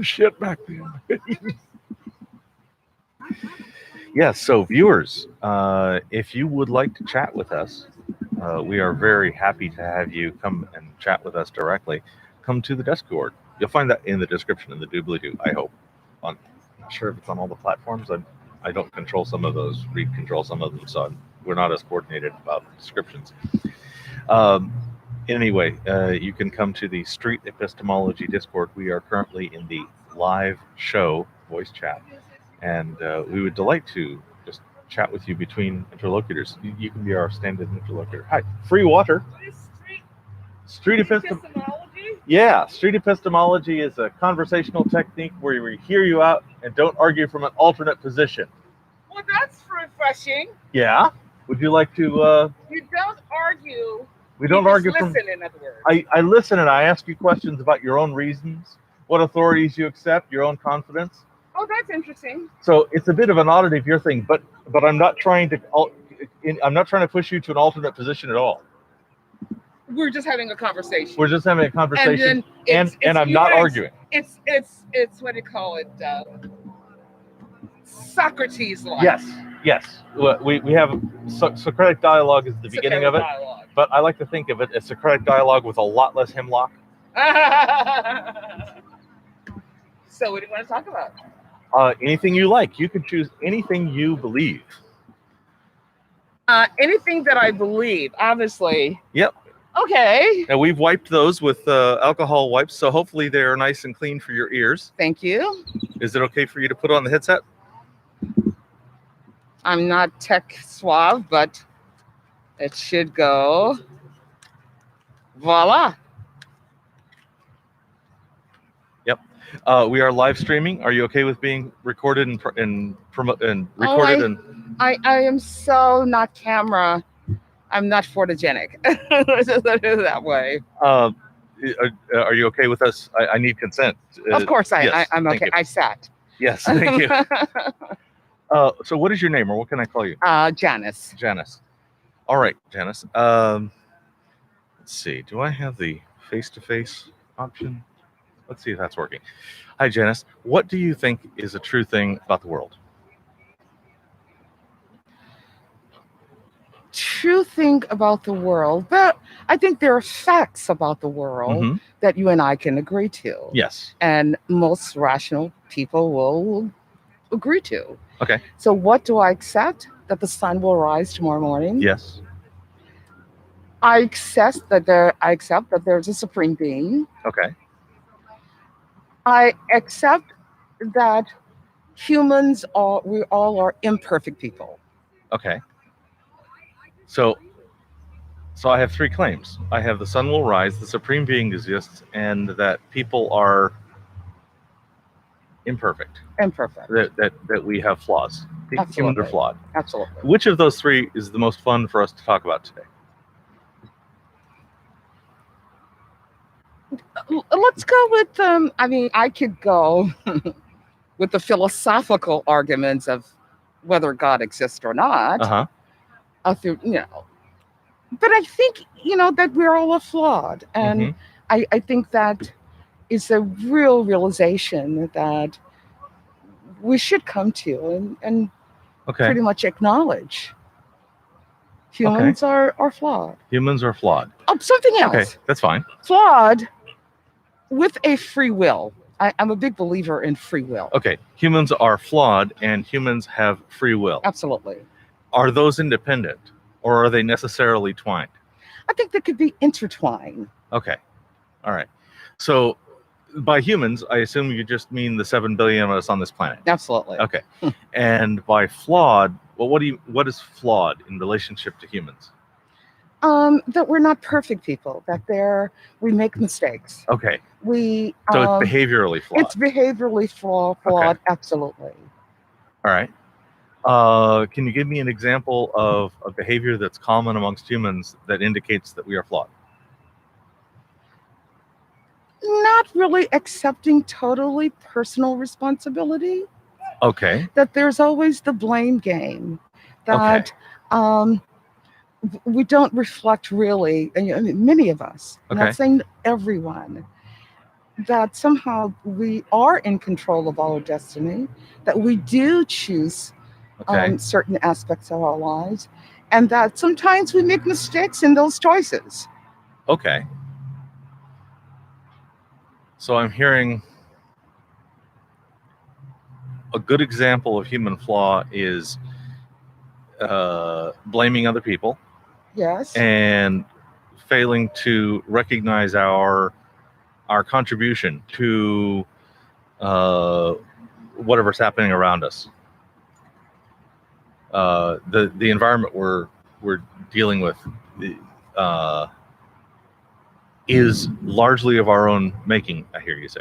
shit back then. Yes, so viewers, if you would like to chat with us, we are very happy to have you come and chat with us directly. Come to the Discord. You'll find that in the description in the doobly-doo, I hope. I'm not sure if it's on all the platforms. I don't control some of those, Reed control some of them, so we're not as coordinated about descriptions. Anyway, you can come to the Street Epistemology Discord. We are currently in the live show voice chat, and we would delight to just chat with you between interlocutors. You can be our stand-in interlocutor. Hi, free water. Street Epistemology? Yeah, Street Epistemology is a conversational technique where we hear you out and don't argue from an alternate position. Well, that's refreshing. Yeah? Would you like to... You don't argue. We don't argue listen, from... in other words. I listen and I ask you questions about your own reasons, what authorities you accept, your own confidence. Oh, that's interesting. So it's a bit of an oddity of your thing, but I'm not trying to push you to an alternate position at all. We're just having a conversation. We're just having a conversation, and I'm not arguing. It's what do you call it? Socrates-like. Yes. We have Socratic dialogue is the beginning of it, but I like to think of it as Socratic dialogue with a lot less hemlock. So what do you want to talk about? Anything you like. You can choose anything you believe. Anything that I believe, obviously. Yep. Okay. And we've wiped those with alcohol wipes, so hopefully they're nice and clean for your ears. Thank you. Is it okay for you to put on the headset? I'm not tech suave, but it should go. Voila. Yep. We are live streaming. Are you okay with being recorded and recorded? I am so not camera. I'm not photogenic. Let's just put it that way. Are you okay with us? I need consent. Of course yes, I'm okay. You. I sat. Yes, thank you. So what is your name, or what can I call you? Janice. Janice. All right, Janice. Let's see. Do I have the face-to-face option? Let's see if that's working. Hi, Janice. What do you think is a true thing about the world? True thing about the world, but I think there are facts about the world that you and I can agree to. Yes. And most rational people will agree to. Okay. So what do I accept? That the sun will rise tomorrow morning? Yes. I accept that there's a supreme being. Okay. I accept that we all are imperfect people. Okay. So I have three claims. I have the sun will rise, the supreme being exists, and that people are imperfect. Imperfect. That we have flaws. Humans are flawed. Absolutely. Which of those three is the most fun for us to talk about today? Let's go with I could go with the philosophical arguments of whether God exists or not. But I think that we're all flawed, and I think that is a real realization that we should come to and pretty much acknowledge. Humans are flawed. Humans are flawed. Oh, something else. Okay, that's fine. Flawed with a free will. I'm a big believer in free will. Okay, humans are flawed and humans have free will. Absolutely. Are those independent, or are they necessarily twined? I think they could be intertwined. Okay. All right. So by humans, I assume you just mean the 7 billion of us on this planet. Absolutely. Okay. And by flawed, well, what is flawed in relationship to humans? That we're not perfect people, that we make mistakes. Okay. So it's behaviorally flawed. It's behaviorally flawed, okay. Absolutely. All right. Can you give me an example of a behavior that's common amongst humans that indicates that we are flawed? Not really accepting totally personal responsibility. Okay. That there's always the blame game. That we don't reflect really, many of us, I'm not saying everyone, that somehow we are in control of our destiny, that we do choose certain aspects of our lives, and that sometimes we make mistakes in those choices. Okay. So I'm hearing a good example of human flaw is blaming other people. Yes. And failing to recognize our contribution to whatever's happening around us. The environment we're dealing with is largely of our own making, I hear you say.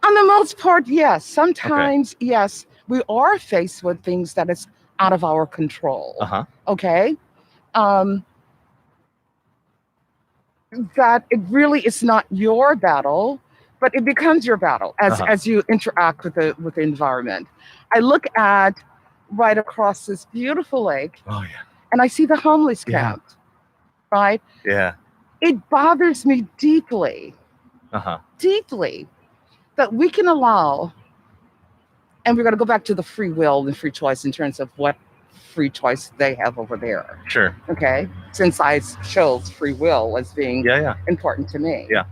On the most part, yes. Sometimes, yes, we are faced with things that is out of our control. Okay. That it really is not your battle, but it becomes your battle as you interact with the environment. I look at right across this beautiful lake, and I see the homeless camp. Right? Yeah. It bothers me deeply, deeply, that we can allow, and we're going to go back to the free will and free choice in terms of what free choice they have over there. Sure. Okay. Since I chose free will as being important to me. Yeah.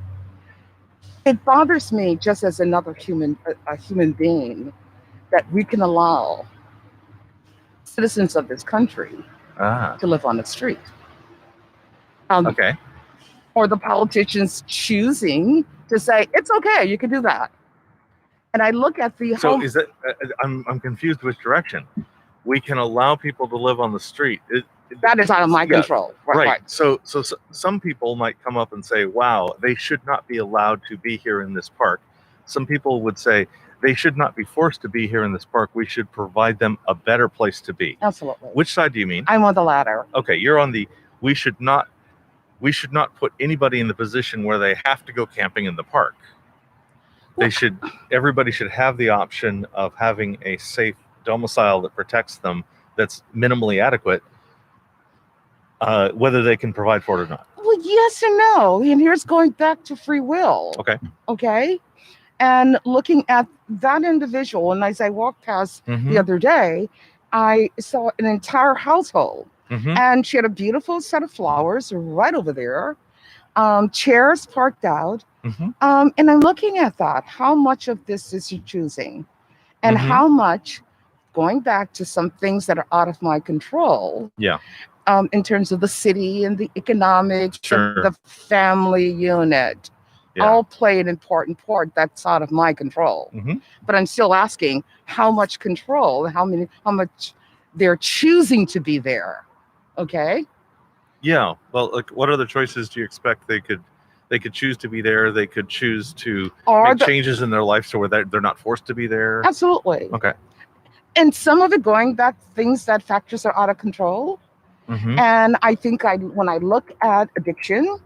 It bothers me just as another human being that we can allow citizens of this country to live on the street. Or the politicians choosing to say, it's okay, you can do that. And I look at the So is that, I'm confused which direction. We can allow people to live on the street. That is out of my control. Right. So some people might come up and say, wow, they should not be allowed to be here in this park. Some people would say they should not be forced to be here in this park. We should provide them a better place to be. Absolutely. Which side do you mean? I'm on the latter. Okay, you're on the we should not put anybody in the position where they have to go camping in the park. Everybody should have the option of having a safe domicile that protects them, that's minimally adequate, whether they can provide for it or not. Well, yes and no. And here's going back to free will. Okay. And looking at that individual, and as I walked past the other day, I saw an entire household. And she had a beautiful set of flowers right over there, chairs parked out. And I'm looking at that. How much of this is she choosing? And how much, going back to some things that are out of my control, in terms of the city and the economics, the family unit, all play an important part that's out of my control. But I'm still asking how much control, how much they're choosing to be there. Okay. Yeah. Well, like, what other choices do you expect they could choose to be there? They could choose to make changes in their life so where they're not forced to be there. Absolutely. Okay. And some of it going back things that factors are out of control. And I think when I look at addiction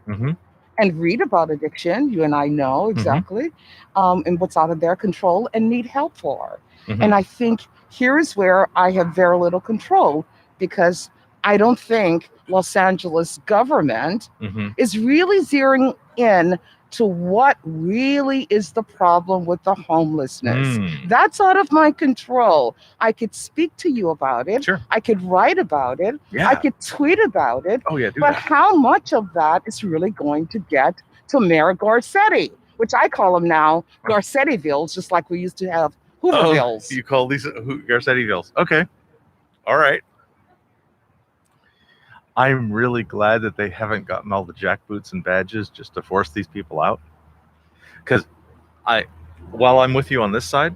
and read about addiction, you and I know exactly, and what's out of their control and need help for. And I think here's where I have very little control, because I don't think Los Angeles government is really zeroing in to what really is the problem with the homelessness. That's out of my control. I could speak to you about it. I could write about it. I could tweet about it. But how much of that is really going to get to Mayor Garcetti, which I call him now Garcettivilles, just like we used to have Hoovervilles. You call these Garcettivilles. Okay. All right. I'm really glad that they haven't gotten all the jackboots and badges just to force these people out. Because while I'm with you on this side,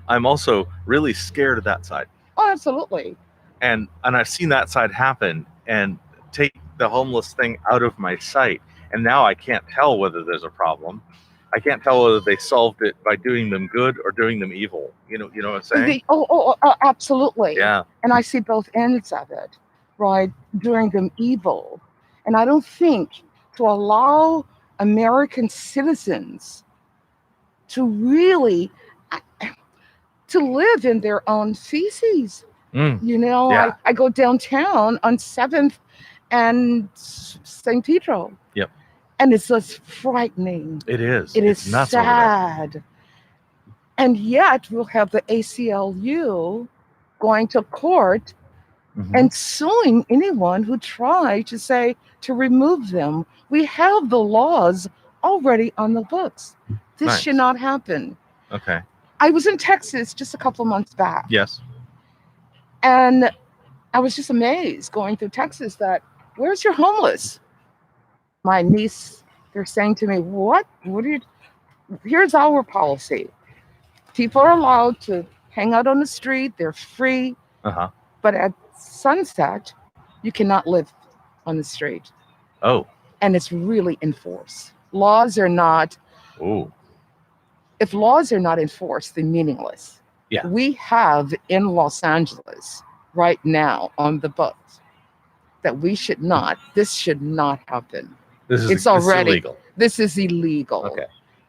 I'm also really scared of that side. Oh, absolutely. And I've seen that side happen and take the homeless thing out of my sight. And now I can't tell whether there's a problem. I can't tell whether they solved it by doing them good or doing them evil. You know what I'm saying? Absolutely. Yeah. And I see both ends of it. Right, doing them evil. And I don't think to allow American citizens to really to live in their own feces. I go downtown on 7th and St. Pedro. And it's just frightening. It is. It It's is nuts over there. sad. And yet we'll have the ACLU going to court and suing anyone who tried to remove them. We have the laws already on the books. This Nice. should not happen. Okay. I was in Texas just a couple of months back. Yes. And I was just amazed going through Texas that, where's your homeless? My niece, they're saying to me, what are you, here's our policy. People are allowed to hang out on the street. They're free. But at sunset, you cannot live on the street. Oh. And it's really enforced. Laws are not. Oh. If laws are not enforced, they're meaningless. Yeah. We have in Los Angeles right now on the books that this should not happen. This is illegal. This is illegal. Okay.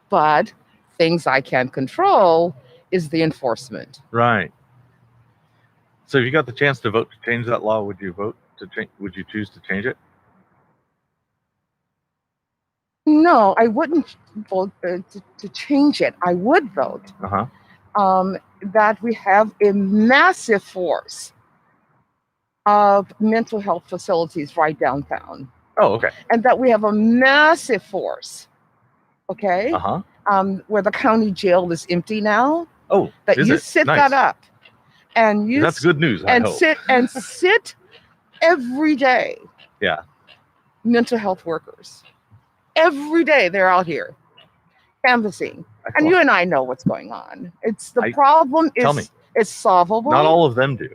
But things I can control is the enforcement. Right. So if you got the chance to vote to change that law, would you vote to change? Would you choose to change it? No, I wouldn't vote to change it. I would vote that we have a massive force of mental health facilities right downtown. Oh, okay. And that we have a massive force, okay? Where the county jail is empty now. Oh, that you set that up, and you that's good news. And sit every day. Yeah. Mental health workers, every day they're out here canvassing, and you and I know what's going on. It's the problem is it's solvable. Not all of them do.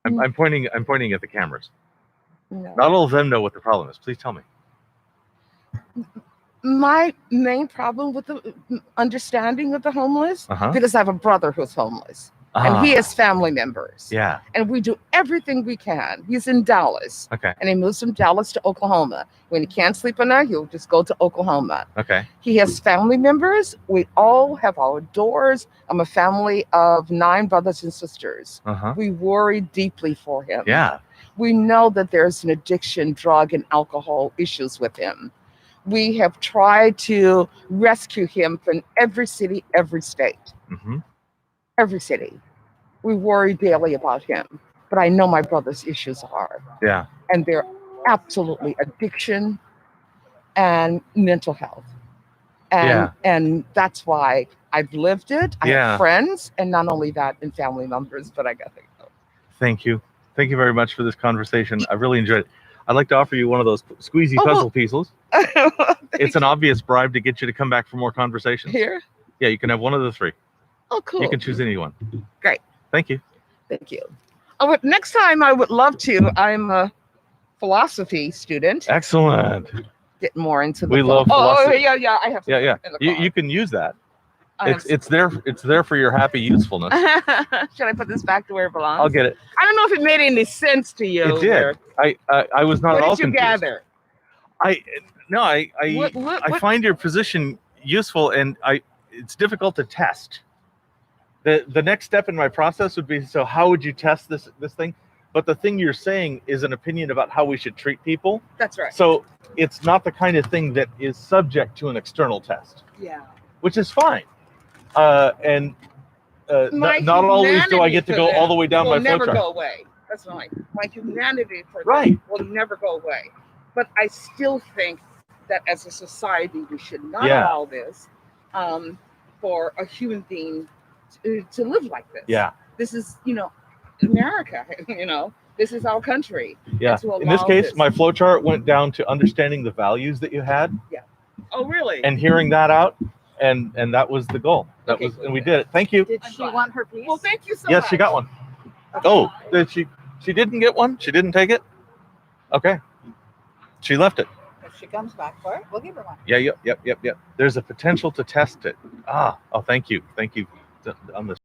I'm pointing at the cameras. No. Not all of them know what the problem is. Please tell me. My main problem with the understanding of the homeless, because I have a brother who's homeless, and he has family members. Yeah. And we do everything we can. He's in Dallas. Okay. And he moves from Dallas to Oklahoma. When he can't sleep at night, he'll just go to Oklahoma. Okay. He has family members. We all have our doors. I'm a family of 9 brothers and sisters. We worry deeply for him. Yeah. We know that there's an addiction, drug, and alcohol issues with him. We have tried to rescue him from every city, every state. Every city. We worry daily about him. But I know my brother's issues are. Yeah. And they're absolutely addiction and mental health. And that's why I've lived it. I have friends, and not only that, and family members, but I got to go. Thank you. Thank you very much for this conversation. I really enjoyed it. I'd like to offer you one of those squeezy puzzle pieces. It's an obvious bribe to get you to come back for more conversations. Here? Yeah, you can have one of the 3. Oh, cool. You can choose any one. Great. Thank you. Thank you. Next time I would love to. I'm a philosophy student. Excellent. Get more into the We love philosophy. Oh, yeah. I have some Yeah. in the car. You can use that. It's there for your happy usefulness. Should I put this back to where it belongs? I'll get it. I don't know if it made any sense to you. It did. I was not at all confused. What did you gather? I find your position useful, and it's difficult to test. The next step in my process would be, so how would you test this thing? But the thing you're saying is an opinion about how we should treat people. That's right. So it's not the kind of thing that is subject to an external test. Yeah. Which is fine. Not always do I get to go all the way down my flow chart. Will never go away. That's right. My humanity for right. will never go away. But I still think that as a society, we should not allow this for a human being to live like this. Yeah. This is, America, this is our country. Yeah. In this case, my flow chart went down to understanding the values that you had. Yeah. Oh, really? And hearing that out. And that was the goal. We did it. Thank you. Did she want her piece? Well, thank you so much. Yes, she got one. Oh, did she didn't get one? She didn't take it? Okay. She left it. If she comes back for it, we'll give her one. Yeah, yep. There's a potential to test it. Oh, thank you. Thank you on this.